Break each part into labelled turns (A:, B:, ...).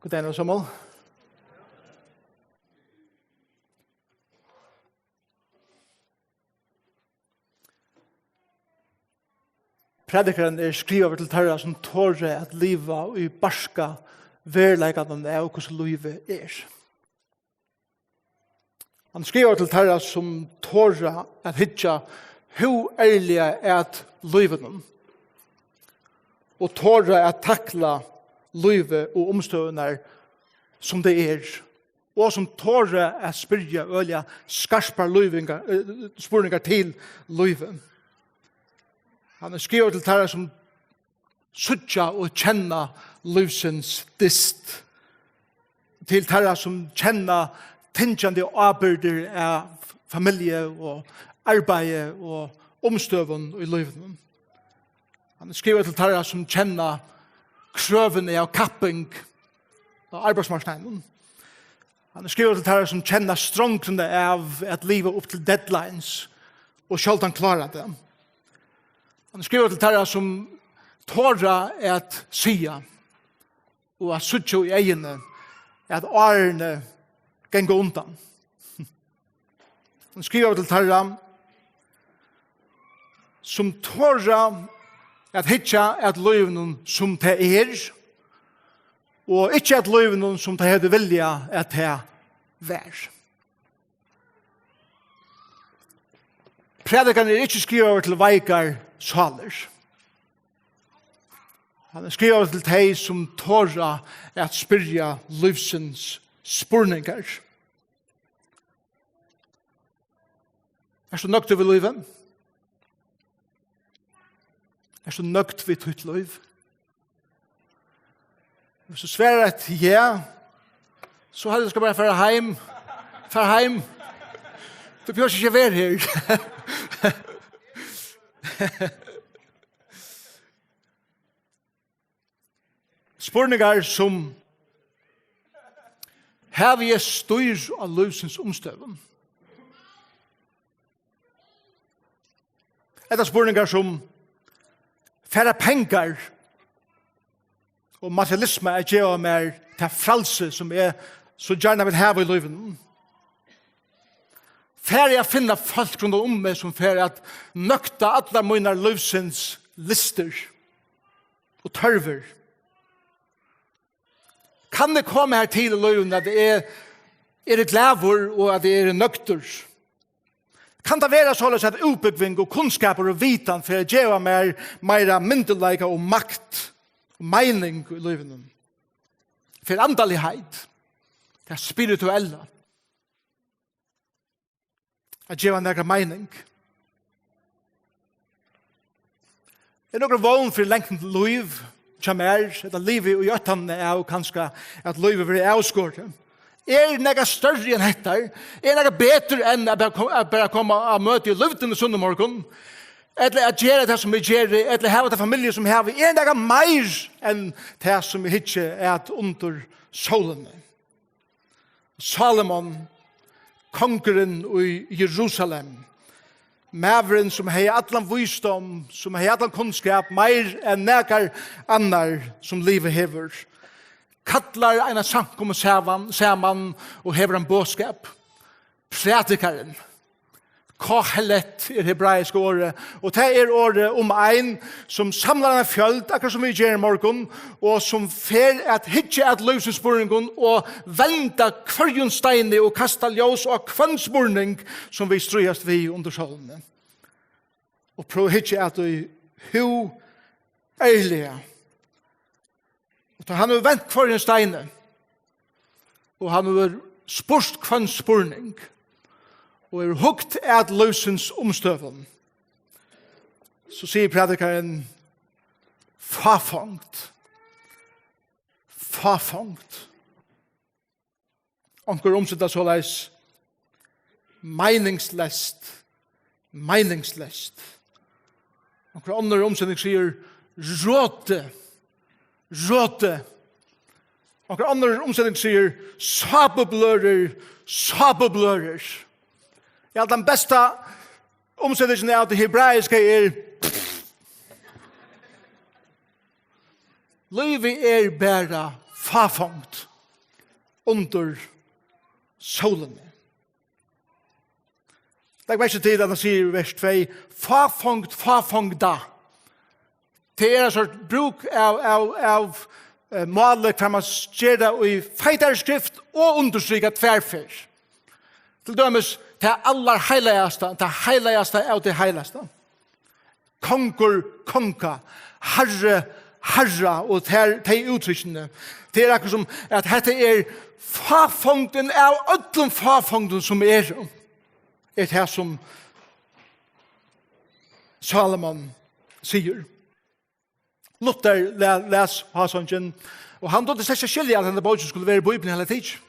A: God dag, Samuel. Prædikarin skriver til terra som tåre at liva i barska verleikanden av hvordan livet Han skriver til terra som tåre at hitja hu ærlige at livet og tåre at takla livet og omstøvner som det og som tåre at spyrja ølja skarpar spurningar til livet. Han skriver til terra som suttja og kjenna livsens dist. Til terra som kjenna tingjande avbyrder av familie og arbeid og omstøven i livet. Han skriver til terra som kjenna krøvene av kapping av arbeidsmarknaden. Han skriver til terra som kjenna strongene av at livet opp til deadlines og selv han klarer det. Han skriver til terra som tåra at sia og at suttjo i egene at årene genga undan. Han skriver til terra som tåra at hitja at løyvnen som det og ikkje at løyvnen som det hadde vilja at det vær. Prædikarin ikkje skriver til veikar saler. Han skriver til deg som tåra at spyrja livsens spurningar. Du nøgt over livet? Du nøgt ved ditt liv? Hvis du sverer at ja, så hadde du skal bare fære heim. Fære heim. Du behøver ikke være her. Spurningar som har vi styr av livsens omstøven. Etter spurningar som færre pengar og materialisme er gjør mer til frelse som så gjerne vil ha i livet. Færre jeg finner folk rundt om meg som færre at nøkta alle mine livsens lister og tørver. Kan det komme her til i livet at det er glæver og at det er nøkter? Kan det være så at utbygging og kunnskaper og vitan for å gjøre mer myndelige og makt og mening i livet? For andalighet, det er spirituelle. At gjøre noen mening. Er noen vågen for lengten til liv, som at livet i øttene er kanskje at livet blir avskåret? Er noe større enn dette? Er noe bedre enn at bare komme og møte i løvden i sunnmorgen? Eller at gjøre det som vi gjør, eller ha det familie som vi har. Er noe mer enn det som vi ikke er under solene? Salomon, konkurren i Jerusalem, maveren som har allan visdom, som har allan kunnskap, mer enn nekar annar som livet hever, kallar en samkommer saman og hever en bådskap. Prædikarin, kohelet hebraisk året, og det året om ein som samlar en fjöld, akkurat som vi gjør i morgen, og som fer at hitje at løsensspurningen og venda kvarjon steine og kasta ljós og kvannspurning som vi strøyast vi under solene. Og prøv hitje at vi hu ærlige. Og han har vent kvarjon steine, og han har spurt kvannspurning, og er hukt at løsens omstøven, så sier prædikaren fafangt. Onker omsetta så leis meningslest. Onker andre omsetning sier råte. Onker andre omsetning sier sabeblører. Ja, den beste omsetningen av det hebraiske livet bare fafangt. under solen. Legg mest til at han sier i vers 2, fafongda. Det en sort bruk av målet kan man gjøre det i feitarskrift og understryka tverfer. Til dømes, det aller heiligste, det heiligste av det heiligste. Kongur, konka, herra, og de uttrykkene. Det akkurat som at dette fafongden av ødlen fafongden som det som Salomon sier. Luther les Hasongen, og han døde seg skyldig at denne bogen skulle være i Bibelen hele tiden.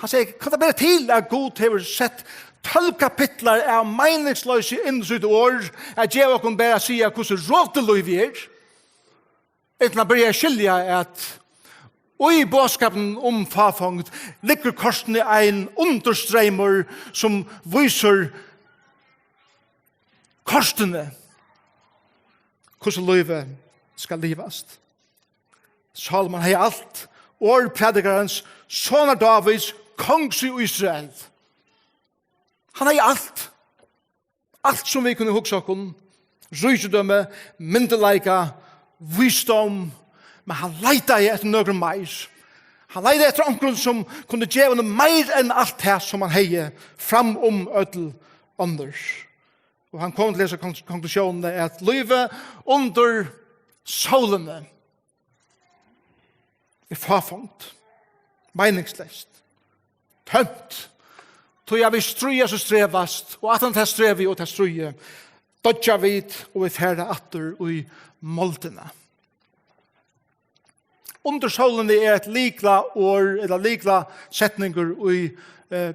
A: Han sier, kan det være til at Gud har sett 12 kapitler av meningsløse innsytt år, at jeg kan bare si hvordan råteløy vi Uten å begynne skyldig at og i bådskapen om fafangt ligger korsene en understreimer som viser korsene hvordan livet skal livast. Salomon har alt. Og Prædikarens son av Davids kongs i Israel. Han har alt. Alt som vi kunne huske oss. Rydgjødømme, myndeleika, visdom. Men han leita etter noen mer. Han leita etter noen som kunne gjøre noe mer enn alt det som han heier fram ødel anders. Og han kom til disse konklusjonene at livet under solene fafangt, meningsløst, tømt. Så jeg vil strøye så strevast, og at han tar strevi og tar strøye, dodja vid og vi færre atter og i måltene. Under solene et likla år, eller likla setninger i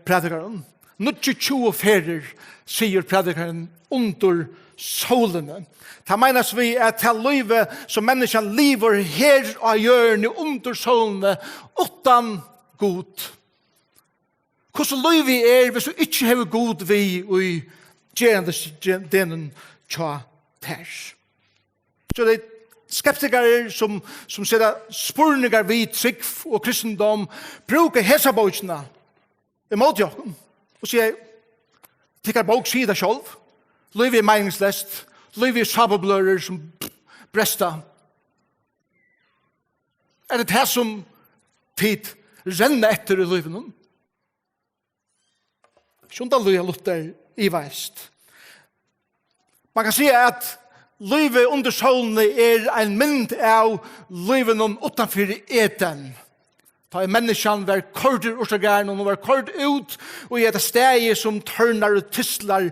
A: Prædikarin. 22 ferir, sier Prædikarin, under solene. Det menes vi at til livet som menneskene lever her og hjørne under solene utan god. Hvordan livet hvis du ikke har god vi og gjerne denne tja tærs. Så det skeptikere som setter spurninger vid trygg og kristendom bruker hesabøysene imot jokken og sier tikkar bok sier det selv. Livet meningsløst. Livet sabablører som bresta. Det det som tid renner etter i livet nå? Skjønner du Luther i veist. Man kan si at livet under solene en mynd av livet utenfor eten. Da menneskene var kort ut av gærne, og var kort ut, og i et steg som tørner og tysler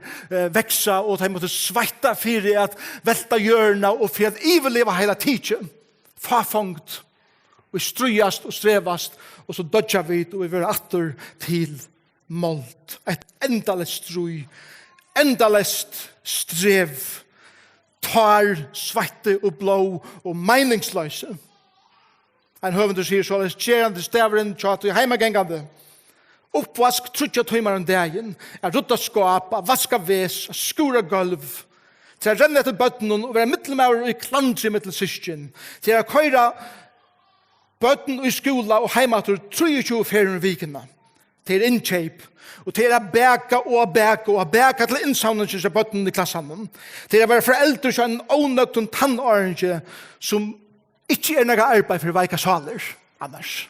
A: veksa, og de måtte sveita for at velta hjørna, og for at iverleva hele tiden. Fafangt, og strøyast og strevast, og så dodja vi, og vi var atter til målt. Et endalest strøy, endalest strev, tar, svette og blå, og meningsløse. En høvende sier så, kjerende staveren, tjat og heimagengande. Oppvask, trutja tøymar om dagen, rutta skap, vaska ves, skura gulv, til å renne etter bøtten og være mittelmauer i klandri mittel syskjen, til å køyra bøtten i skola og heimater 23 ferien i vikene, til innkjeip, og til å bæka til innsavningen av bøtten i klassen, til å være foreldre som en ånøkt og tannårenge som ikke noe arbeid for veika saler annars.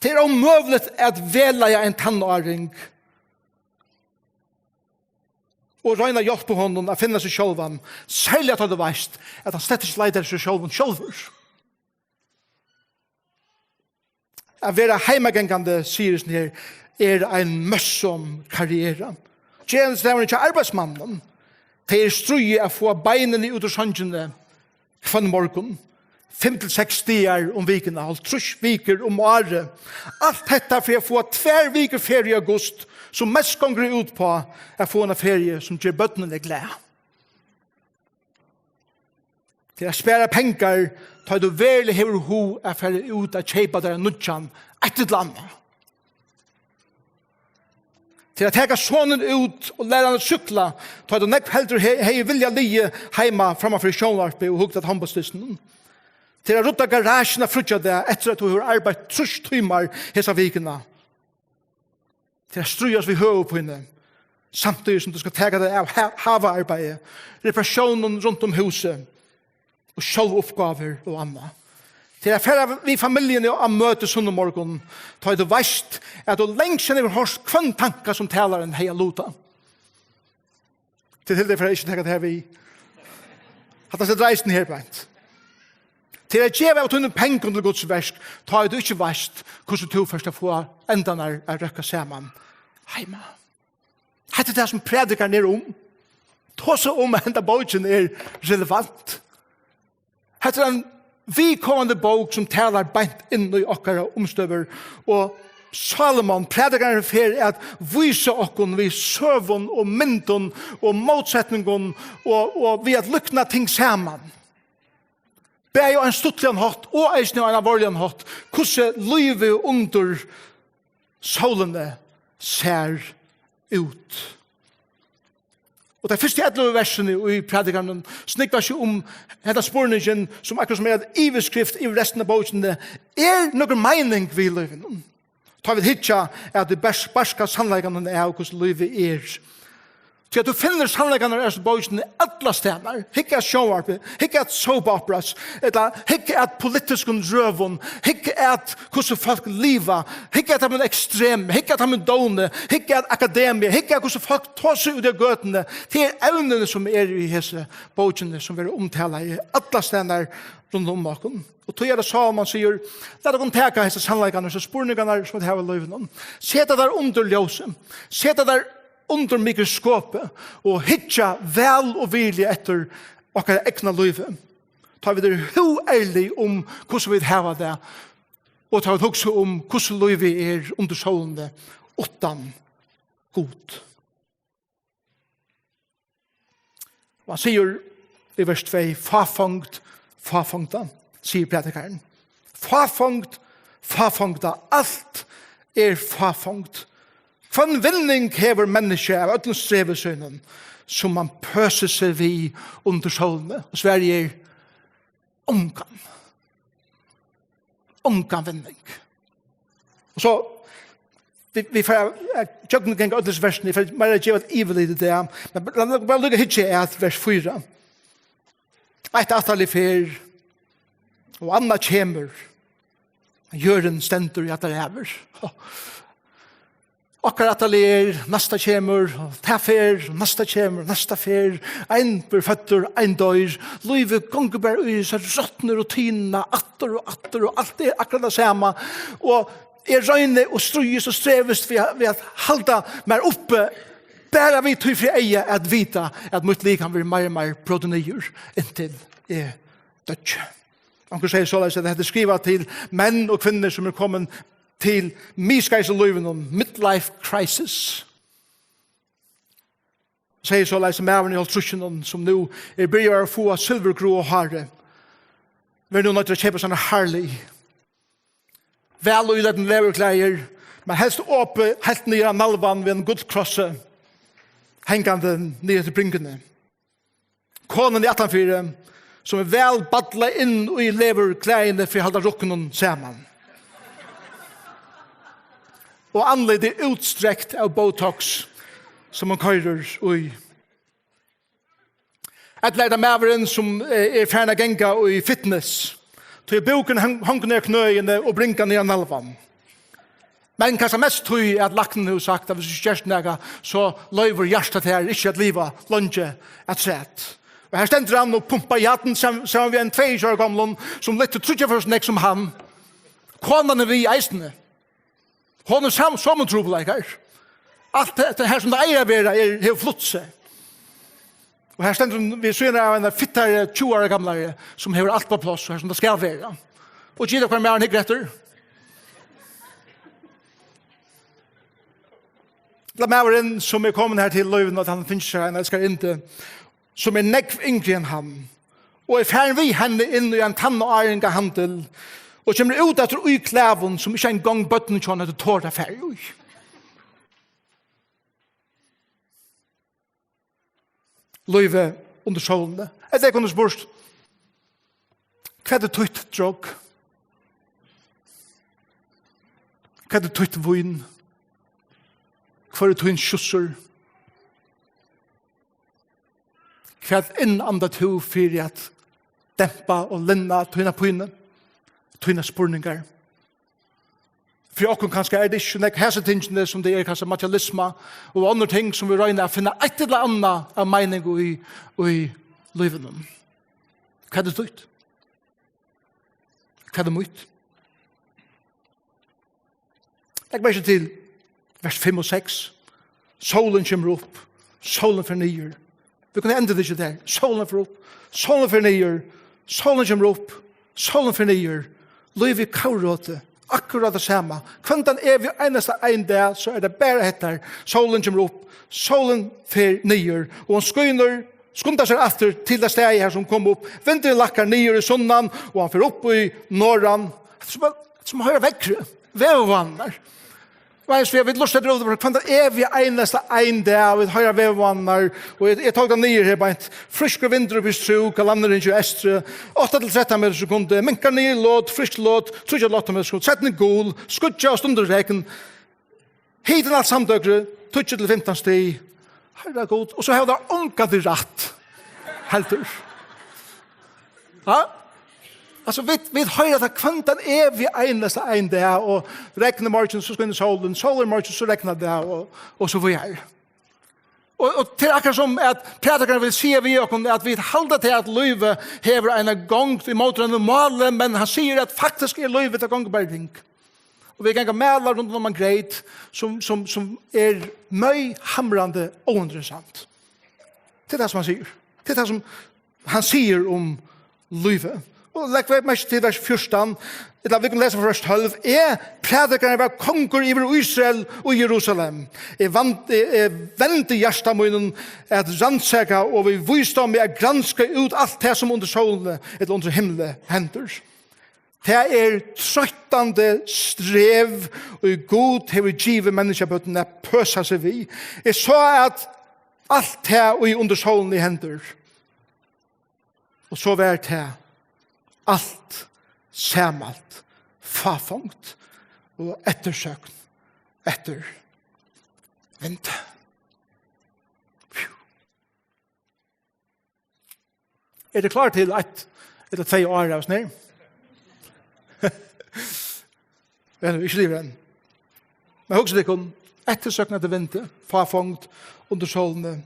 A: Det omøvelig at velja en tannåring og røyna hjelp på honom å finne seg sjølvan, særlig at han veist at han slett ikke leider seg sjølver. Å være heimagengande, sier det her, en møssom karriere. Tjenest er ikke arbeidsmannen. Det strøye å få beinene ut av sandjene kvann morgen. 5-6 stier om vikene, 3 viker om året. Alt dette for å få 2 viker ferie i august, som mest ganger ut på å få en ferie som gjør bøttene glede. Til å spære penger, tar du veldig hever ho å fære ut å kjøpe der nødjan etter landet. Til å teka sonen ut og lære han å sykla, tar du nekk heldre hei vilja lie heima framfor sjónvarp og hugta håndballstysten. Til å rutta garasjen av frutja det etter at du har arbeidt 3 timer hesa vikene. Til å strujas vi høy på henne. Samtidig som du skal tega deg av havaarbeidet, reparasjonen rundt om huset, og sjølvoppgaver og annet. Til å fære vi familiene og møte sunnumorgon, tar du veist at du lengst kjenner hos kvann tanker som taler en heia luta. Til det for jeg ikke tega det her vi. Hatt det dreisen her beint. Til å gjøre av tunne penger til Guds versk, tar du ikke veist hvordan du først få endene er røkka sammen heima. Hette det som Prædikarin om. Ta så om enda boken relevant. Hette en vidkommende bok som taler beint inn i okkara omstøver. Og Salomon, Prædikarin fer at vise okkon vi søvun og myndun og motsetningun og vi at lukna ting saman. Bæg jo en stuttlig hatt og eisne en alvorlig hatt hvordan livet under solene ser ut. Og det første 11 versene i Prædikarin snikvar seg om denne spørningen som akkurat som et iveskrift i resten av bøkene noen mening vi livet. Ta vi hitja at det barska sannleggene av hvordan livet Så att du finner sannleggarna i dessa bøkene alla stenar. Hicka at sjónvarp, hicka at soap operas, hicka at politisk røvun, hicka at hvordan folk liva, hicka at de er ekstrem, hicka at de er dåne, hicka at akademia, hicka at hvordan folk tar seg ut av gøtene. Det evnene som i disse bøkene som vi omtaler i alla stenar rundt om bakom. Og tog det Salomon sier, la dere teka disse sannleggarna, så spurningene som det her var løyven. Seta der under ljóset, seta der under mikroskopet og hitja vel og vilje etter okkar egna liv. Tar vi det ærlig om hvordan vi har det, og tar vi også om hvordan livet under solene utan god. Han sier i vers 2, fafongta, sier Prædikarin. Fafongta, alt fafongt. Kvann vinning hever menneske av ödlen strevesønnen som man pøser seg vi under solene. Og Sverige omkan vinning. Og så, vi får tjøkken geng ödles versen, vi får bare gjøre et ivel i det, men bare lukka hitje at vers 4. Eit atallig fer, og anna kjemer, gjøren stendur i at det hever. Akkurat atelier, nästa kjemur, tafer, nästa kjemur, nästa fer, ein blir føtter, ein døyr, livet gonger bare i så råttne rutinene, atter og alt akkurat det samme, og røyne og strøyes og streves ved at halda mer oppe, bare vi tog fri eie at vita at mitt liv kan være mer og mer proteinir inntil dødje. Anker sier så at det skriver til menn og kvinner som kommet til miskais og løyven om midlife crisis. Sier så leis mævren i altrusjonen som nå byrjar å få silvergrå og hare. Vi nå nødt til å kjøpe sånne herlig. Vel og uletten leverkleier, men helst åpe helt nere av nalvan ved en gudkrosse, hengande nere til brynkene. Konen i 1804, som vel badla inn i leverkleiene for å halda rukkenen sammen. Og anledning utstrekt av Botox som man køyrer ui. Et lærte mæveren som ferna genga i fitness. Til boken hong ned knøyene og brinka ned av nalvan. Men kanskje mest tog at lakten har sagt at hvis du kjørst nega så løyver hjertet her ikke at liva lunge et sett. Og her stender han og pumpa hjerten som vi en 2 år gamle som litt trutja først nek som han. Konan vi eisene. Hon som trobeleikar. Alt det her som det eier vera helt flott seg. Og her stender vi syner av en fittare 20 år gamlare som hever alt på plass og her som det skal vera. Og gida hver mer hikk etter. La mæveren som kommet her til løyven at han finnes seg, han elskar ikke, som nekv yngre enn han. Og færen vi henne inn i en tann og æringa handel og kommer ut etter ui klæven som ikke en gang bøttene kjønne til tårta færg ui. Løyve under solene. Et jeg kunne spørst. Hva er tøyt drog? Hva er tøyt vun? Hva er tøyt skjussur? Hva er innandet to for at dempa og linna tøyna pyne, tøyna spurningar. For åkken kanskje er det ikke nek hese tingene som det er kanskje materialisme og andre ting som vi røyner å finne et eller annet av mening i livet. Hva er det tøyt? Hva er det møyt? Legg meg ikke til vers 5 og 6. Solen kommer opp, solen fornyer. Vi kan enda det ikke der. Solen får opp, solen fornyer, solen kommer opp, solen fornyer. Liv i kauråte, akkurat det samme. Kvantan er vi eneste en dag, så er det bare etter. Solen kommer opp, solen fornyer, og han skundar seg efter til det stedet her som kom opp. Vinteren lakkar nyer i sunnan, og han får opp i norran. Som hører vekkere, vevvannar. Veis vi har lyst til å råde på kvantan er vi eneste en dag, og vi hører vevvannar, og jeg tok det nyer her, bare friske vinter oppi struk, lander inn i estre, 8-13 meter sekunder, minkar nyer låt, frisk låt, 3-8 meter sekunder, setten gul, skudja og stunderreken, hiten alt samdøkre, 20-15 steg, herre god, og så har det ångat i ratt, helter. Ja? Altså, vi hører at kvantan er vi eneste en dag, og regner morgen, så skal inn i solen, morgen, så regner det, og så vi er. Og til akkurat som at prædikaren vil si vi at vi halder til at livet hever en gang i måte en normale, men han sier at faktisk er livet til gangbarting. Og vi ganger medler rundt om en greit som er møy hamrande og interessant. Det det som han sier. Det det som han sier om livet. Og legg meg til vers 14, vi kan lese fra vers 12. Prædikaren var konger i Israel og Jerusalem. Vente hjertemunnen at rannsaka, og vi viste om jeg granska ut alt det som under solen, eller under himmelen hender. Det er trøttande strev, og god har vi givet menneskebøttene pøsa seg vi. Jeg så at alt det og under solen hender. Og så var det alt samalt, fafongt og ettersøkn etter vente. Er det klart til et eller 2 år av oss ned? Ikke livet enn. Men husk det kun ettersøkn etter vente, fafongt under solene.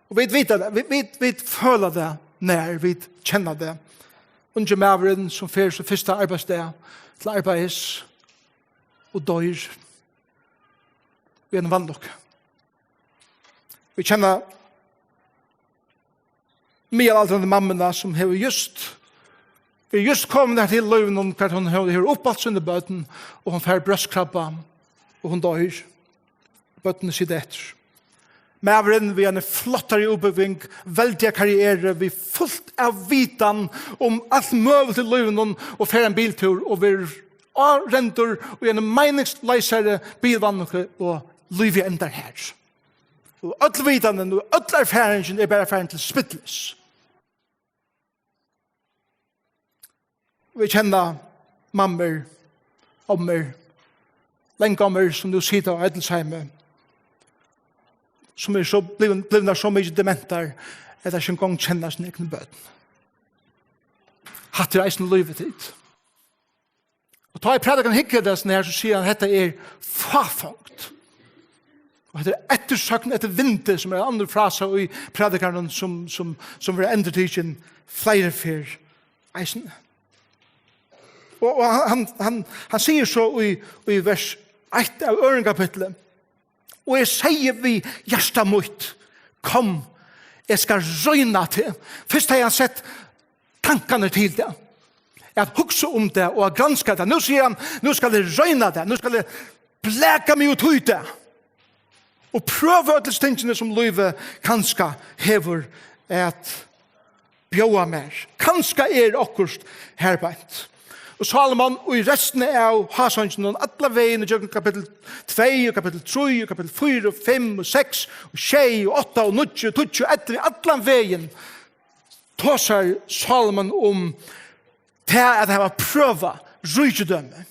A: Og vi vet det, vi føler det når vi kjenner det. Unge maveren som fer så første arbeidsdag til arbeids og døyr ved en vannlokk. Vi kjenner mye av alle mammene som har just kommet der til løven om hva hun har oppalt sine bøten og hun fer brøstkrabba og hun døyr. Bøtene sitter etter. Maveren vi en flottare oppbygging, veldige karriere, vi fullt av vitan om alt møvel til løven og fer en biltur, og vi rentur og en meningsleisere bilvannukke og livet ender her. Og alle vitanen og alle erfaringen er bare erfaring til spittles. Vi kjenner mammer, ommer, lenkommer som du sitter av Edelsheimet, som er så blivna så mye dementar at jeg ikke en gang kjenner sin egen bøten. Hatt i reisen livet dit. Og ta i prædikaren hikker det sånn her, så sier han at dette er fafongt. Og dette er ettersøkn etter vinte, som er en andre frase i prædikaren som vil endre tidsen flere fyr eisen. Og han sier så i vers 1 av ørenkapitlet, og jeg sier vi hjertet mot, kom, jeg skal røyna til. Først har jeg sett tankene til det. Jeg har hukset om det og har gransket det. Nå sier han, nå skal jeg røyna det. Nå skal jeg bleka meg ut ut det. Og prøve alle stingene som livet kanskje hever at bjøa mer. Kanskje er akkurat herbeint. Og Salomon, og i resten av Hasansen, og alle veien i kapittel 2, og kapittel 3, og kapittel 4, og 5, og 6, og 6, og 8, og 9, og 20, og 11, alle veien tåser Salomon om Til at jeg var prøva rydgjødømme.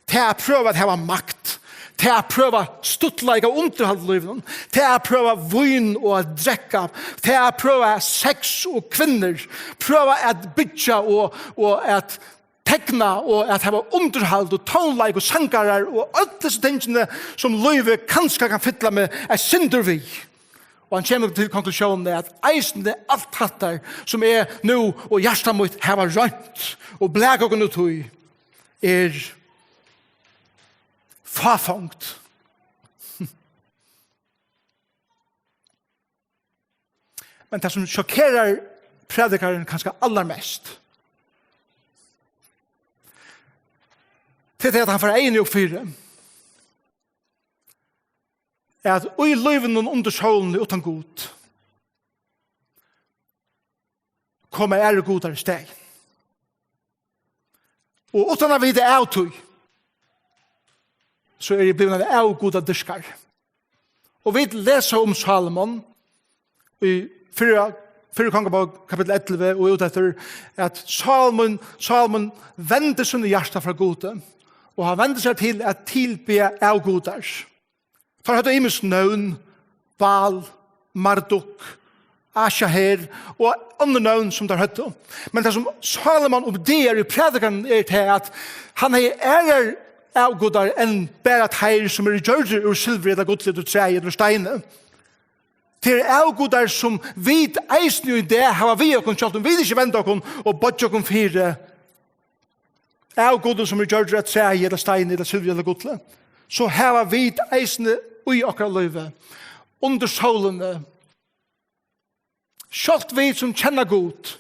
A: Til at prøva at jeg var makt. Til at prøva stuttleik og underhold livet. Til at prøva vin og drekka. Til at prøva sex og kvinner. Prøva at bytja og at tekna og at hava underhold og tonleik og sangarar og alt disse tingene som livet kanskje kan fylla med synder vi. Og han kommer til konklusjonen at eisende alt hattar som nå og hjertet mot hava rønt og blæg og nøttøy fafangt. Men det som sjokkerar predikaren kanskje allermest til det at han får enig oppfyre at i liven under solen utan god kommer godare steg. Og utan at vi det tog så det blivit en goda dyrskar. Og vi leser om Salomon i 4 Kongebok kapitel 11 og ut etter at Salomon vender sine hjärsta fra gode og han vender seg til at tilbe godars. For han hadde imes nøvn, Baal, Marduk, Ashaher og andre nøvn som der hadde. Men det som Salomon oppdeler i Prædikarin til at han er avgodar enn bare teir som i gjørre ur silver eller godlet og tre eller steine. Til avgodar som vid eisen i det hava vi okon kjalt om vi ikke vende okon og bodde okon fire avgodar som i gjørre at tre eller steine eller silver eller godlet. Så hava vid eisen i okra løyve under solene kjalt vi som kjenner god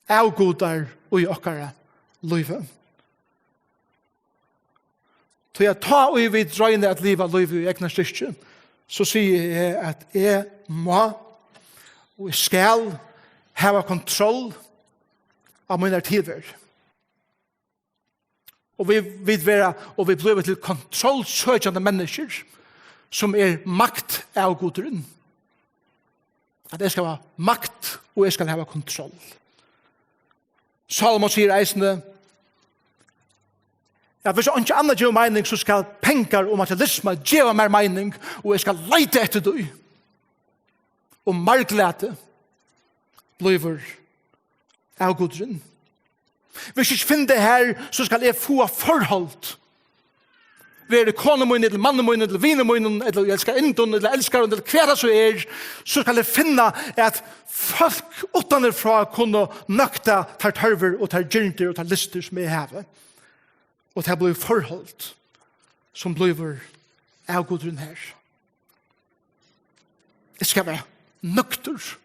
A: avgodar i okra løyve. Så jeg tar og vi drøyne at livet livet i egna styrke, så sier jeg at jeg må og jeg skal ha kontroll av mine tilvær. Og vi blir til kontrollsøkjende mennesker som makt av goderen. At jeg skal ha makt og jeg skal ha kontroll. Salomon sier eisende ja, hvis jeg ikke annet gjør mening, så skal penger og materialisme gjøre mer mening, og jeg skal leite etter det. Og marglete blir av godren. Hvis jeg ikke finner det her, så skal jeg få forhold. Være kone min, eller mannen min, eller viner min, eller elsker indon, eller elsker, eller hva det så så skal jeg finne at folk utenfra kunne nøkta tar tørver, og tar gyrnter, og tar lister som jeg har. Og det blir forholdt som blir avgodren her. Jeg skal være nøkter.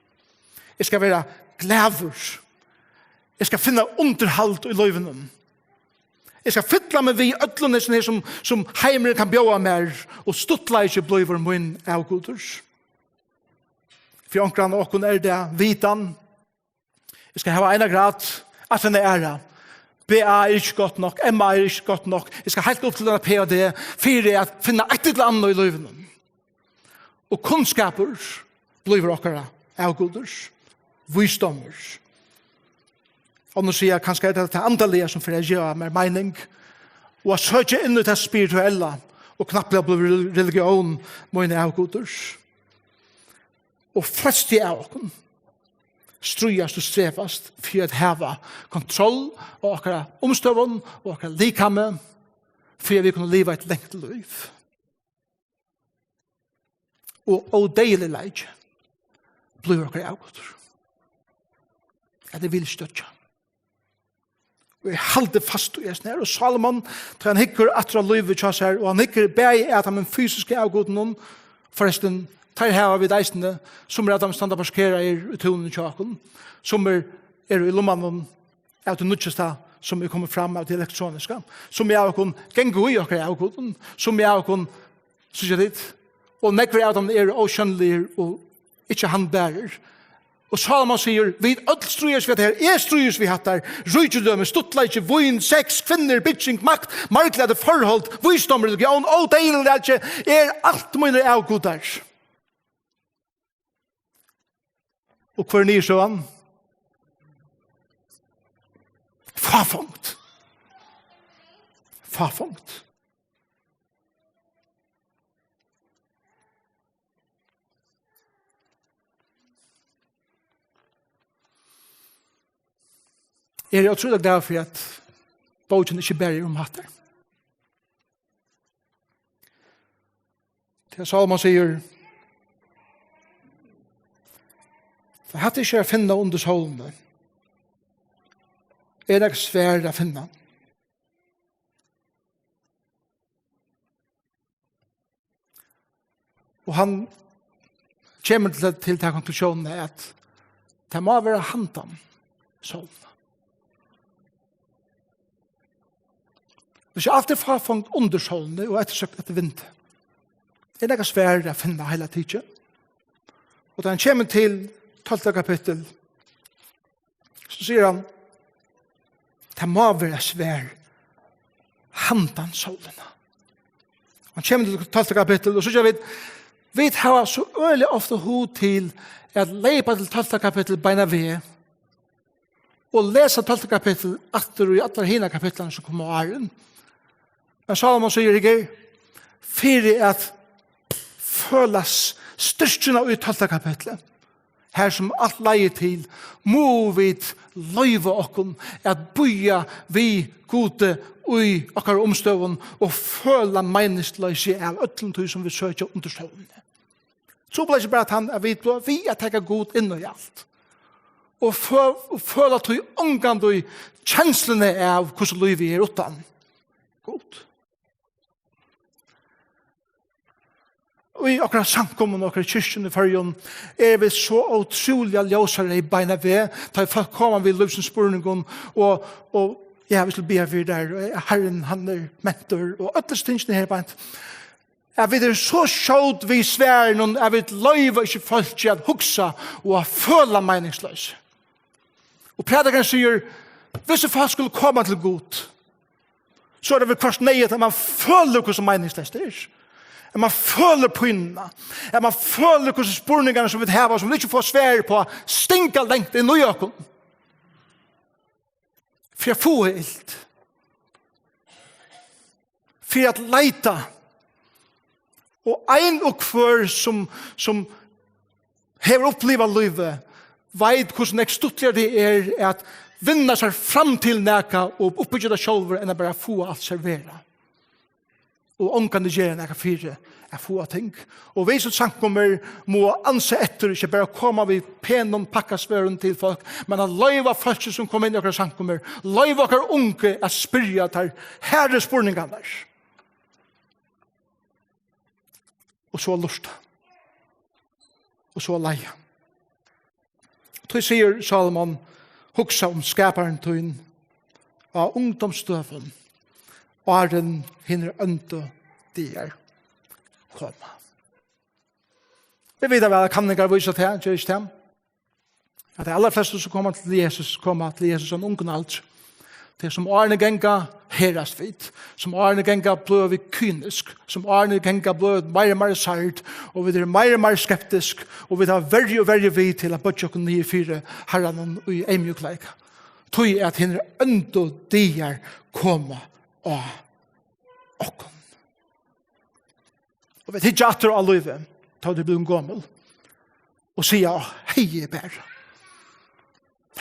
A: Jeg skal være glæver. Jeg skal finne underhold i løyvene. Jeg skal fytle meg vi ødlene som heimer kan bjøve mer og stuttla ikke blir min avgoders. For omkring åkken det vitan. Jeg skal ha en grad at den BA ikke godt nok, MA ikke godt nok. Jeg skal helt opp til denne PhD for at finne et eller annet i livet. Og kunnskaper blir dere avgoders, visdommer. Og nå sier jeg kanskje det til andelige som får jeg gjøre mer mening, og å søke inn i det spirituelle, og knapt bli religion mine avgoders. Og flest av dere strujast og strevast for at hava kontroll og akkara omstøvun og akkara likamme for at vi kunne leva et lengt liv. Og deilig leid blir akkara avgått. Ja, det vil støtja. Og jeg halde fast og jeg snær. Og Salomon, han hikker atra livet tjas her, og han hikker bæg at han fysiske avgått noen, forresten, tar her vid eisene, som at de standa parskera i tunen i tjaken, som i lomanen av det nødgjesta som kommer fram av det elektroniska, som av kun gengu i okkar avgoden, som av kun sosialit, og nekver av dem åskjønnelige og ikke handbærer. Og Salomon sier, vi struyes vi hatt her, struyes vi hatt her, rydgjødømme, stuttleikje, voin, sex, kvinner, bitching, makt, marklede forhold, visdom, religion, og deilig, alt mine avgodar. Og hver nye så han? fafangt. Fafangt. Jeg tror det er for at boken ikke bare om hatter. Til Salomon sier, for hatt ikke å finne under solene, det svært å finne. Og han kommer til den konklusjonen at det må være hantan solene. Det er ikke alltid farfangt under solene og ettersøkt etter vind. Det er svært å finne hele tiden. Og da han kommer til 12. kapittel, så sier han, det må være svært handan solene. Han kommer til 12. kapittel, og så sier vi har så øyelig ofte hod til at leipa til 12. kapittel beina ved, og lesa 12. kapittel atter og i atter hina kapitlene som kommer av æren. Men Salomon sier ikke, fyrir at føles styrkene i 12. kapitlet, her som alt leier til, må vi løyve okken at bøya vi gode i okkar omstøven og føle meningsløse av øtlen som vi søker understøvende. Så blir det ikke bare at han vi er tekket god inn i alt. Og føle at vi omgang i kjenslene av hvordan livet er utan. God. Og i akkurat samkommen og akkurat kyrkjen i fyrjon vi så utrolig ljøsere i beina ved, da folk kommer ved livsens spurningen, og ja, vi skal be for der, og Herren, han mentor, og ødels tingene her beint. Vi er så sjått vi sværen, og vi løyver ikke folk til å huksa og føle meningsløs. Og Prædikarin sier, hvis folk skulle komme til god, så det vel kvart nøyet at man føler hvordan meningsløs det er. At man føler pinnene, at man føler hvordan spurningene som vi har, som vi ikke får svær på, stinker lengt inn i åkken. For å få ilt. For å leite. Og en og hver som har opplevd livet, vet hvordan jeg stuttler det at vinna seg fram til næka og oppbygge det selv enn å bare få alt servera. Og omkan det gjør næka fire få ting. Og vi som samkommer må anse etter, ikke bare komme vi penom pakkasværen til folk, men at løyva folk som kommer inn i okra samkommer, løyva okra unge at spyrja til herre spurningene der. Og så lusta. Og så leia. Så sier Salomon, hugsa om skaparen tøyn av ungdomsstøven, og er den hinner ønte de koma. Vi vet vel at kanningar viser til, ikke til, at de aller fleste som kommer til Jesus som ungen alt, det som Arne genga herast vid, som Arne genga blod vi kynisk, som Arne genga blod mer og mer sart, og vi er mer og mer skeptisk, og vi tar verre og verre vid til at bøtja kunne nye fire herran og i eimjukleika. Tøy at hinner øndo dier koma av okkon. Og vi tidser atter av livet, ta det blir gammel, og sier, hei er bæra.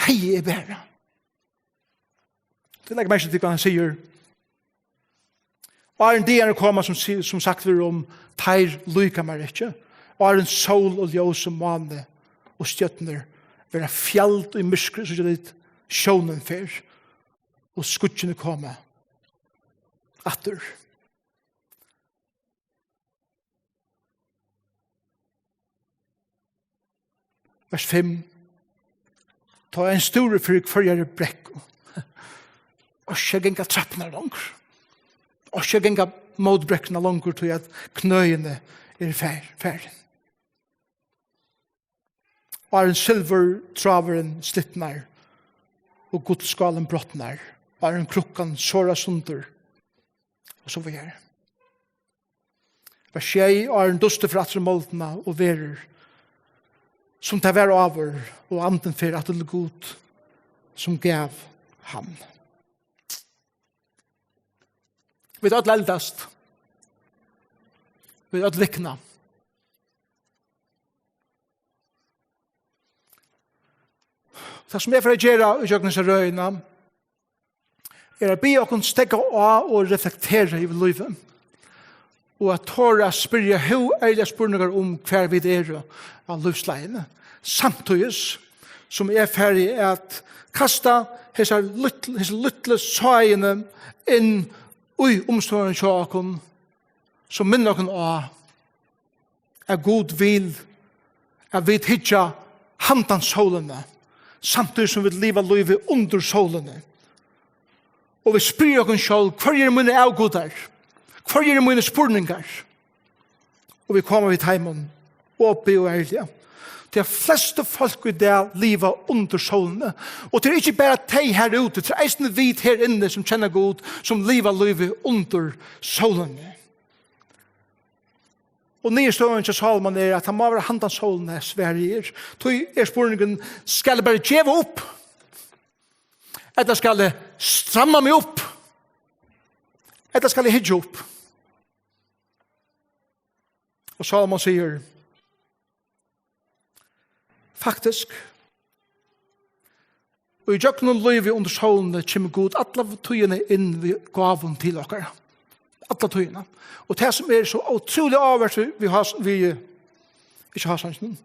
A: Hei er bæra. Det legger meg ikke til hva han sier. Og er en dier koma som sagt vi om teir lyka meg ikke. Og er en sol og ljøs og mane og stjøtner være fjallt og i myskre så gjør det sjånen fer og skutsjene koma atter. Vers 5. Ta en store fyrk fyrjare brekko. Og ikke genga trappene langer. Og ikke genga modbrekkene langer til at knøyene er ferdig. Og er en silvertraveren slittnar og godskalen brottnar. Og er en krukkan såra sunder. Og så videre. Vers 6 og er en duste for atre måltene og verer som tar vær over og anden for at det er god som gav han. Vi er eldast. Vi er vikna. Det som for å gjøre i jøgnens røyene er å be oss stegge av og reflektere i livet. Og at tåre spyrje hvor spurninger om hver vi av livsleiene. Samtidig som ferdig at kasta hese lytle søyene inn i omstående sjåken som minner oss av god vil at vi hitja handan solene samtidig som vi lever livet under solene. Og vi spyr oss selv hver mine avgoder, hver mine spurningar. Og vi kommer vidt heimen oppe og ærlige. Det fleste folk i det livet under solene. Og det ikke bare de her ute, det eisende vi her inne som kjenner god, som lever livet under solene. Og nye stående til Salman at han må være handan solene Sverige. Så spurningen, skal jeg bare djeve opp? Eller skal jeg stramme meg opp? Eller skal jeg hidje opp? Og Salman sier, faktisk, og i jøkken livet under solene kommer god alle tøyene inn ved gaven til dere. Alle tøyene. Og det som så utrolig avhørt vi ikke har sannsyn,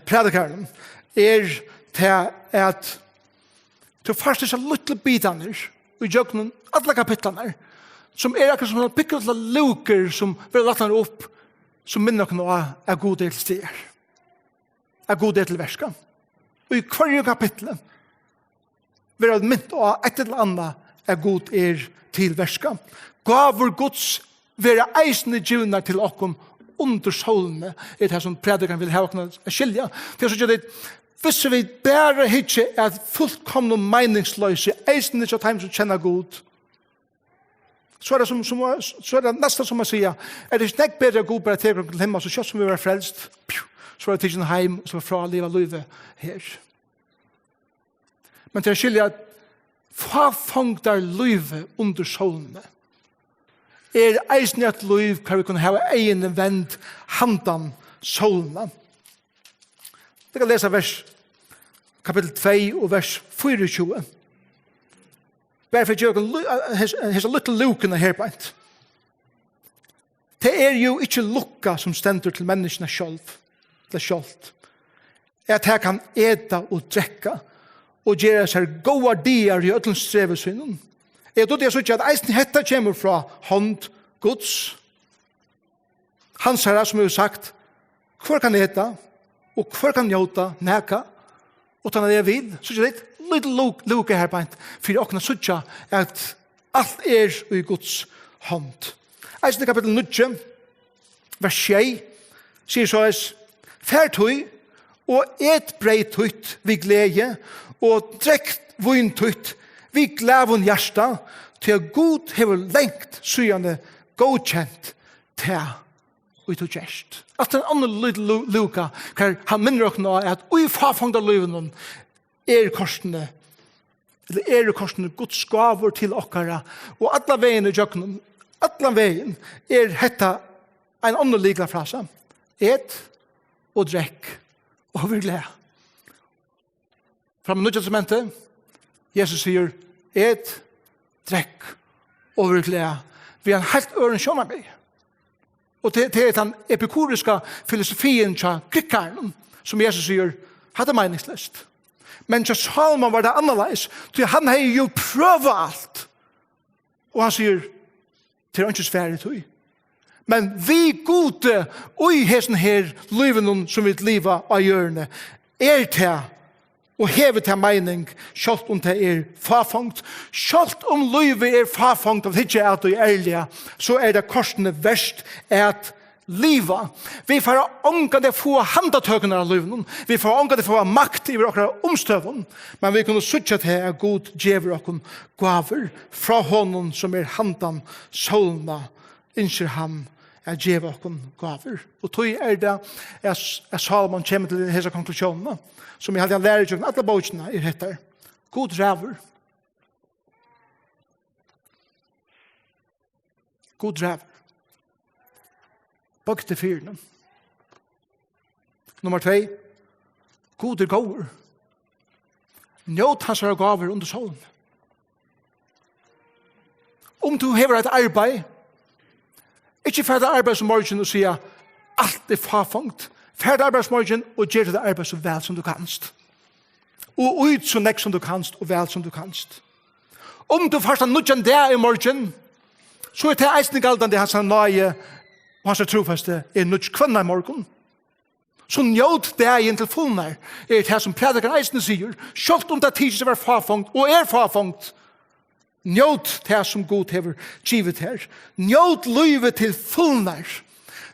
A: Prædikarin, til at til først disse lille bitene i jøkken alle kapitlene som akkurat som pikkete luker som vil lette opp som minner noe av god del stier. Av god del til verska. Og i hver kapittel vil det minne av et eller annet av god til verska. Gaver Guds være eisende djuna til okkom under solene det som Prædikarin vil ha okkom å skilja. Det så det hvis vi bare ikke fullkomne meningsløse eisende til dem som kjenner god, så det nesten som å si det ikke bedre god bare til himmel så kjøtt som vi var frelst så var det tidsen heim så var fra livet her. Men til å skilja fangtar livet under solene eisende et liv kan vi kunne ha egen vend handan solene. Jeg kan lese vers kapittel 2 og vers 24. Bare for å gjøre litt lukene her på et. Det jo ikke lukka som stender til menneskene selv. Det selv. At jeg kan ete og drekke og gjøre seg gode dier i ødelen strevesynen. Jeg tror det så ikke at eisen hetta kommer fra hånd Guds. Han sier som har sagt, hvor kan ete og hvor kan njóta neka og tanna det vil. Så det litt luke her på en for åkna suttja at alt i Guds hånd. Eisen i kapittel 9, vers 6, sier så færtøy og et breitøyt vi glede og drekt vintøyt vi glavun hjärsta til god hever lengt syjande godkjent til og til gjerst. At en annen lille luka kan han minner oss nå at ui farfangda liven korsene korsene Guds gaver til okkara og alla veien i jøkken alla veien hetta en annen likla frasa et og drekk og vi gled. Fra Nya testamentet Jesus sier et, drekk og vi gled. Vi en helt øren sjånarbeid. Og det den epikuriska filosofien til krikkaren, som Jesus sier, hadde meningsløst. Men til Salman var det annerledes, til han har jo prøvet alt. Og han sier, til han ikke svære tog. Men vi gode, og i hesten her, liven som vi lever av hjørne, til og hever til mening, selv om det farfangt. Selv om livet farfangt, og det ikke at det ærlige, så det korsene verst at livet. Vi får ånga det få handatøkene av livet. Vi får ånga det få makt i våre omstøven. Men vi kunne suttje til at god djever og gaver fra honom som handan solna, innskjer han at djever og gaver. Og tog det at Salomon kommer til disse konklusjonene, som jeg hadde lært i alle bøkene i dette. God ræver. God drev. Bøkte fyrene. Nummer 2. God gåver. Njøt hans gaver under solen. Om du hever et arbeid, ikke ferdig arbeid som morgen og sier alt farfangt. Ferdig arbeidsmorgen og gjør det arbeid så vel som du kanst. Og ut så nekk som du kanst og vel som du kanst. Om du først har nødjan det i morgen, så det eisende galdende hans nøye og hans trofaste nødj kvanna i morgen. Så njød det inn til fullnær det som Prædikarin eisende sier. Selv om det tidsi var farfangt og farfangt, njød det som god hever givet her. Njød livet til fullnær.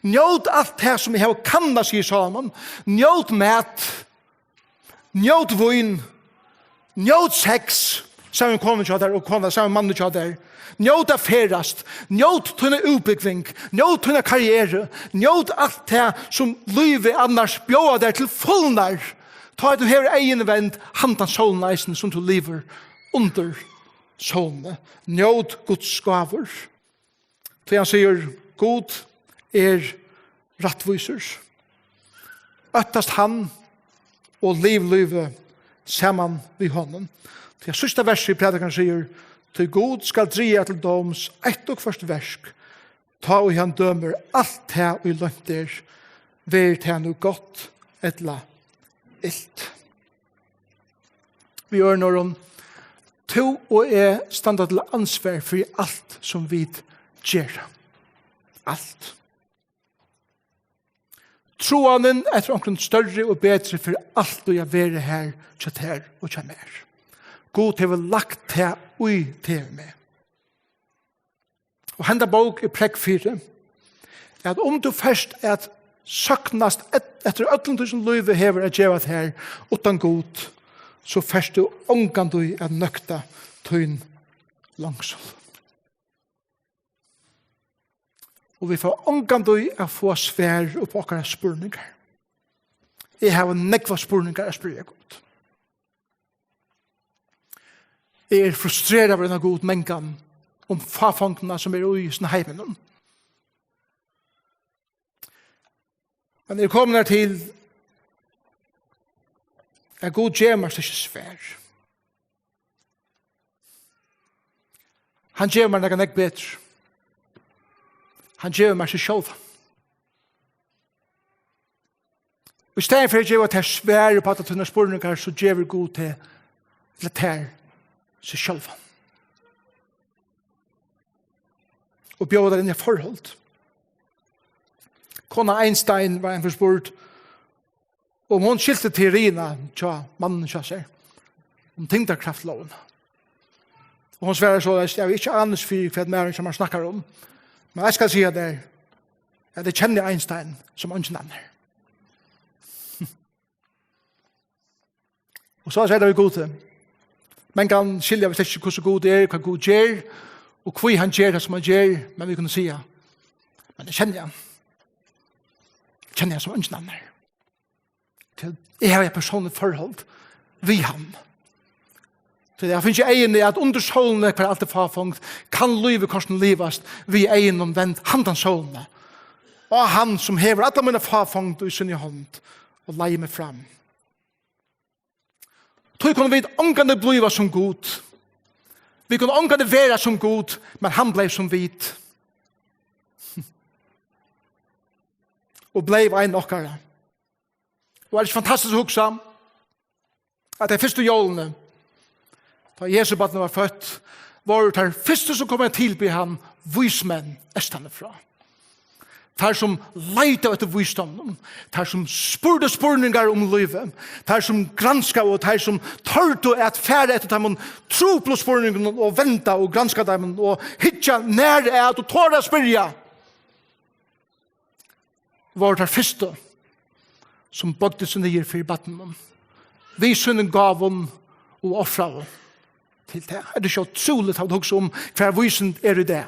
A: Njød alt det som jeg har kanna, sier Salomon. Njød mat. Njød vin. Njød sex. Sammen kone kjøy der, og kone sammen mann kjøy der. Njød av ferast. Njød tunne utbyggving. Njød tunne karriere. Njød alt det som livet annars bjør der til fullnær. Ta du her egen vend, handan solneisen som du lever under solene. Njød Guds gaver. Så han sier, god rattviser. Øttast han og livlivet saman vi honom. Det sista verset i Prædikarin sier, til god skal dria til doms ett og først versk, ta og han dømer alt det og i lønt der, ver til han godt etla ilt. Vi gjør når hun to og standa til ansvar for alt som vi gjør. Alt. Troanen etter omkring større og bedre for alt og jeg være her, kjøtt her og kjøtt mer. God har lagt det ui til meg. Og henda bok prekk 4, at om du først søknast etter øtlen du som løyve hever at gjeva her utan god, så først du ångan du nøkta tøyn langsol. Og vi får ångan du få svær og på akkara spurningar. Jeg har nekva spurningar jeg spyrir god. Jeg frustreret av denne god mengan om farfangtene som i sin heimen. Men jeg kommer her til at god gjemmer seg ikke svær. Han gjemmer meg nekk bedre. Han gjemmer meg seg selv. Og i stedet for å gjøre til svære på at det er spurningar, så gjemmer god til letær seg selv. Og bjør inn i forhold. Kona Einstein var en forspurt om hun skilte teorierna tja mannen tja seg om tyngdekraftloven. Og hun svarer så at jeg vil ikke annars for hva mer som han snakker om. Men jeg skal si at jeg kjenner Einstein som ønsken andre. Og så sier det vi god til. Men kan skilja hvis ikke hvordan god hva god gjør, og hva han gjør det som han gjør, men vi kunne si men det kjenner jeg. Kjenner jeg som ønsken andre. Jeg har et personlig forhold vi han. Så jeg finner ikke egen i at under solene hver alt farfangt kan livet korsen livast vi egen omvendt handan solene. Og han som hever alle mine farfangt i sin hånd og leier meg fram. Tog kunne vi ångande bliva som god. Vi kunne ångande være som god, men han blev som vit. Og blev en okkara. Og det er fantastisk å huksa at de første jolene, da Jesu barn var født, var det første som kom til by han vismenn estanefra. Tar som leita etter visdommen, tar som spurte spurningar om livet, tar som granska og tar som tørte at fære etter dem tro på spurningene og venta og granska dem og hitja nær at og tåra spyrja. Var det første som bøgde seg nyer for batten. Vi sønnen gav om og offra til det. Er det så utroligt at hugsa om hver vysen i det?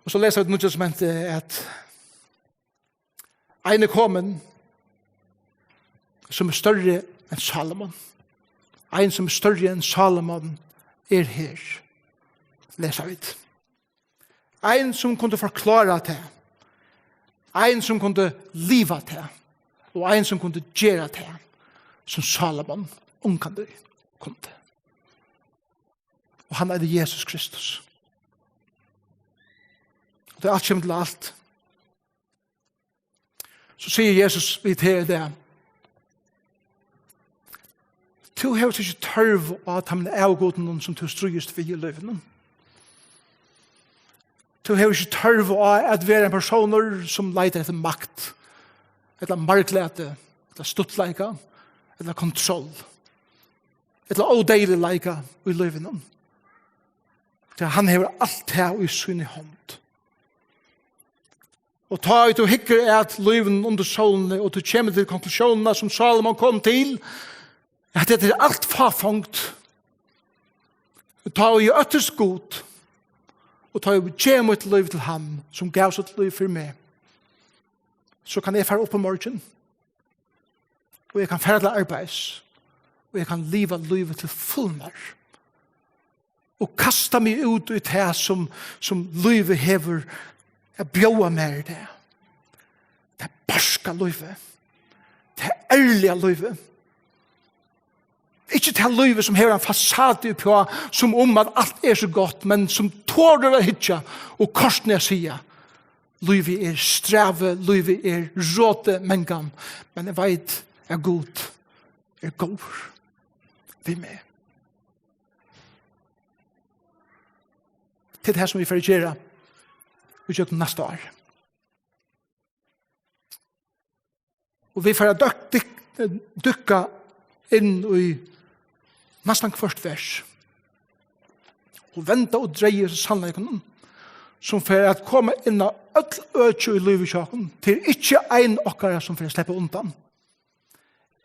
A: Og så leser vi noe som heter at en er kommet som er større enn Salomon. Ein som større enn Salomon her. Leser vi det. Ein som kunne forklare det. Ein som kunne liva det. Og ein som kunne gjøre det. Som Salomon omkande kunne. Og han det Jesus Kristus. Og det alt kommer til alt. Så sier Jesus vi til det. Du har ikke tørv at han er avgått noen som du strøyest for i livet. Du har ikke tørv at være en personer som leiter etter makt, eller marklete, eller stuttleika, eller kontroll, eller odeilig leika i livet. Han har alt her i sin hånd. Og ta ut og hikker at liven under solene, og du kommer til konklusjonene som Salomon kom til, at det er alt farfangt. Ta og gjør øtters god, og ta og gjør mitt liv til ham, som gav sitt liv for meg. Så kan jeg fære opp på morgen, og jeg kan fære til arbeids, og jeg kan liva livet til fullmer, og kasta meg ut i det som livet hever, jeg bjøa meg det. Det er barska livet. Det er ærlige livet. Ikke det livet som har en fasade på, som at alt er så godt, men som tårer å hitja, og korsene jeg sier, livet er strave, livet er råte mengan, men jeg vet er god, er god. Vi er med. Til det her som vi får gjøre, vi gjør det neste år. Og vi får dykka inn i nesten først vers. Og vente og dreie sannleggen som for at komme inn av ødel øtje i livet kjøkken til ikke en okkara som for å slippe undan.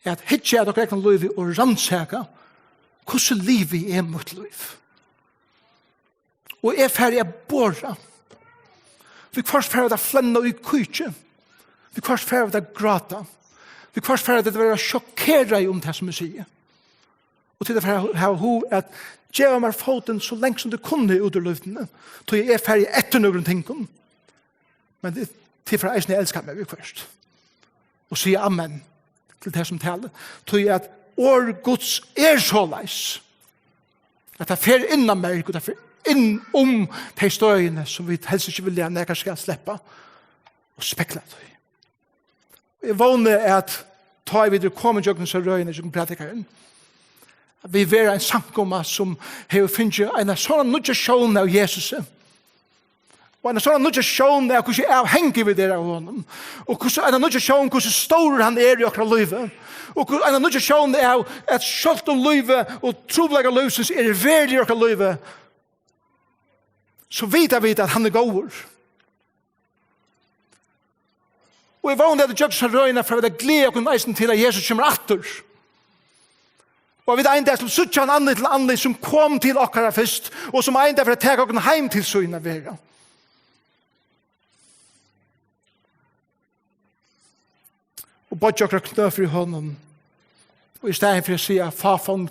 A: At hitje er dere ekne livet og rannsaka hvordan livet er mot liv. Og er ferdig å båre. Vi kvart ferdig å flenne i kujtje. Vi kvart ferdig å gråta. Vi kvart ferdig å være sjokkere om det som vi sier. Og til det for å ha at gjøre meg foten så lenge som det kunne ut av luftene. Så jeg er ferdig etter noen ting. Men det er til for å eisne elsker meg først. Og sier amen til det som taler. Så jeg at år Guds er så leis. At det fer innan meg, og det fer inn de støyene som vi helst ikke vil gjøre når skal slippe og spekla det. Jeg vågner at ta i videre kommer jøkken så røyene som Prædikarin. Vi er en samkomma som har finnet en sånn nødjasjon av Jesus. Og en sånn nødjasjon av hvordan jeg er avhengig ved det av honom. Og en nødjasjon hvordan stor han er i akkurat livet. Og en nødjasjon av at selv om livet og troblegge livsens er veldig i akkurat livet, så vet vi at han er god. Og jeg vågner at det gjør seg røyene for at jeg gleder og eisen til at Jesus kommer atter. Og vi er en del som sutter han andre til andre som kom til okkara først, og som er en del for å ta okken heim til søgna vera. Og bare okkara knøfer i hånden, og i stedet for å si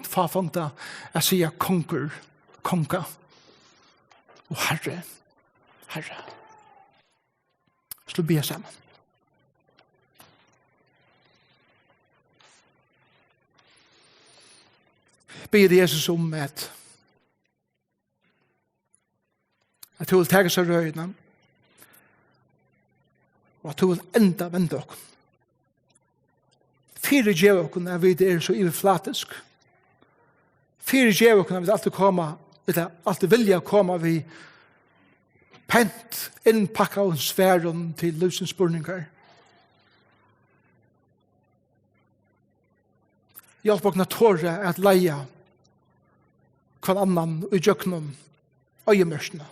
A: farfangta, jeg sier konger, konga. Og Herre, Herre. Slå be sammen. Ber Jesus om at du vil ta seg røyene, og at du vil enda vende dere. Fire gjør dere når vi er så iverflatisk. Fire gjør dere når vi alltid kommer, alltid vilja komme vi pent innpakka og sværen til livsens spurningar. Hjelp okna tåre at leia hver annan i djøknum øyemørsene.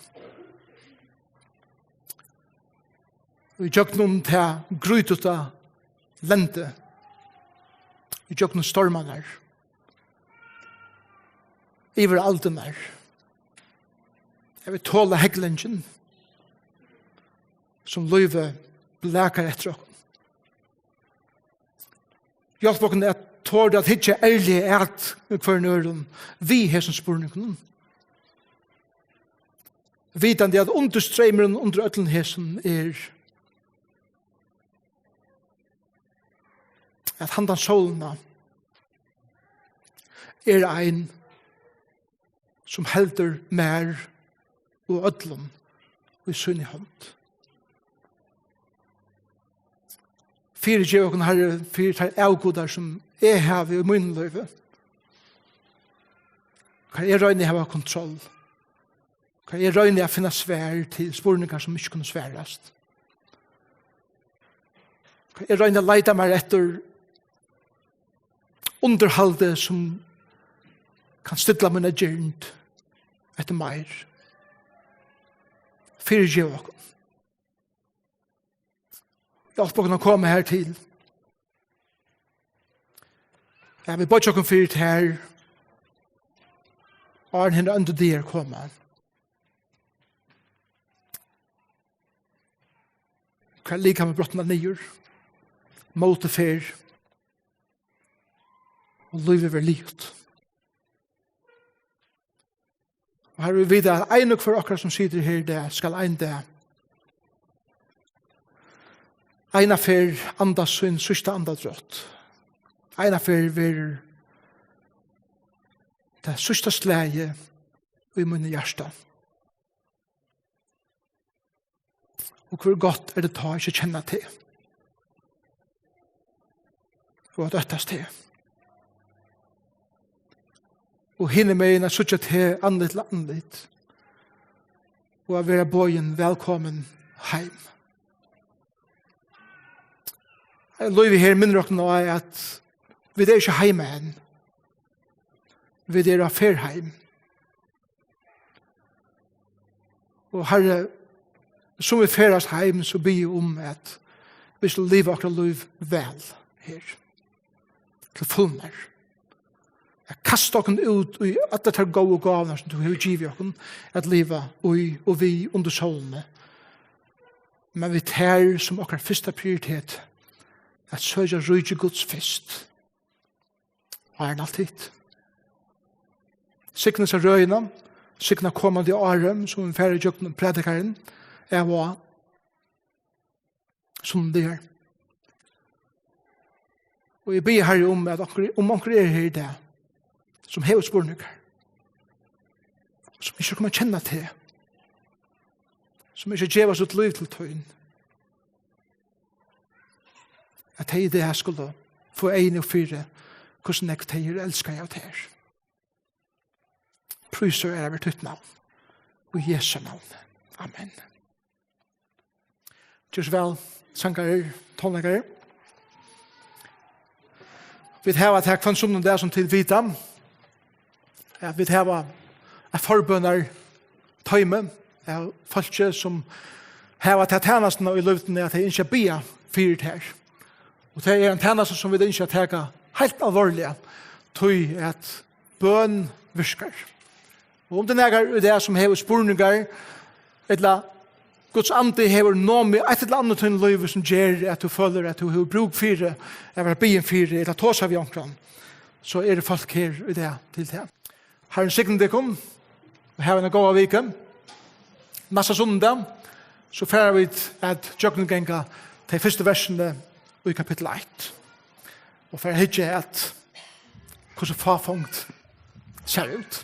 A: I djøknum til grytuta lente. I djøknum stormanar. Iver aldenar. Jeg vil tåle heglingen som løyve blækar etter oss. Hjelp oss at tårde at ikke ærlig at hver nøren vi hesen spurningen. Vitande at understrøymeren under øtlen hesen at handan solna ein som helder mer og ødlom i sunn hånd. Fyre djøkken herre, fyre tar avgodar som har i min løyve. Kan jeg røyne ha kontroll? Kan jeg røyne ha finne svær til spurningar som ikke kunne sværast? Kan jeg røyne leita meg etter underhalde som kan stilla mine gjernd etter meir. Fyre djøkken. Hjelp oss å komme her til. Vi bør ikke fyrt her. Og henne under der kommer. Kan lika med brottene nyer. Måte fyr. Og livet vil livet. Og her vil vi vite at en og for akkurat som sitter her, det skal en det. Eina fer andas sin sista andadrott. Eina fer ver det sista slæge i min hjärsta. Og hvor godt det ta ikke kjenne til. Og at øttes til. Og hinne meg at suttje til andligt landligt. Og at være bojen velkommen heim. Løyvi her minner dere nå at vi er ikke heime enn. Vi er ferheim. Og herre, som vi ferast heim, så blir vi at vi skal leve akkurat liv vel her. Til fullmer. Jeg kaster dere ut i at det er gode gavner som du har givet dere at leve og vi under solene. Men vi tar som akkurat første prioritet at søgja rydde Guds fest. Og er alltid. Sikna seg røyna, sikna kommande åren, som vi færre gjøkken Prædikarin, var som det er. Og jeg ber herre om at om onker her i det, som hever spurningar, som ikke kommer kjenne til, som ikke gjør sitt liv til tøyen, at jeg i det her skulle få en og fire hvordan jeg tenker elsker jeg til her. Pryser er over tøtt navn. Og i Jesu navn. Amen. Just vel, sangere, tonlegere. Vi har et her kvannsumnen der som til vita. Vi har et forbønner tøyme av folk som har et her tjenestene i løften at jeg ikke blir fyrt her. Og det er en tjeneste som vi ikke tar helt alvorlig, tog at bøn virker. Og om det er det som hever spurningar, eller Guds ande hever noe et eller annet til liv som gjør at du føler at du har bruk for det, eller byen for det, eller tås av jankran, så er det folk her i det til det. Her en sikten det kom, og her en gåa viken, massa sundag, så færer vi at Jógvan genga til første versene i kapittel 1. Og for å hitte at hvordan fafungt ser ut.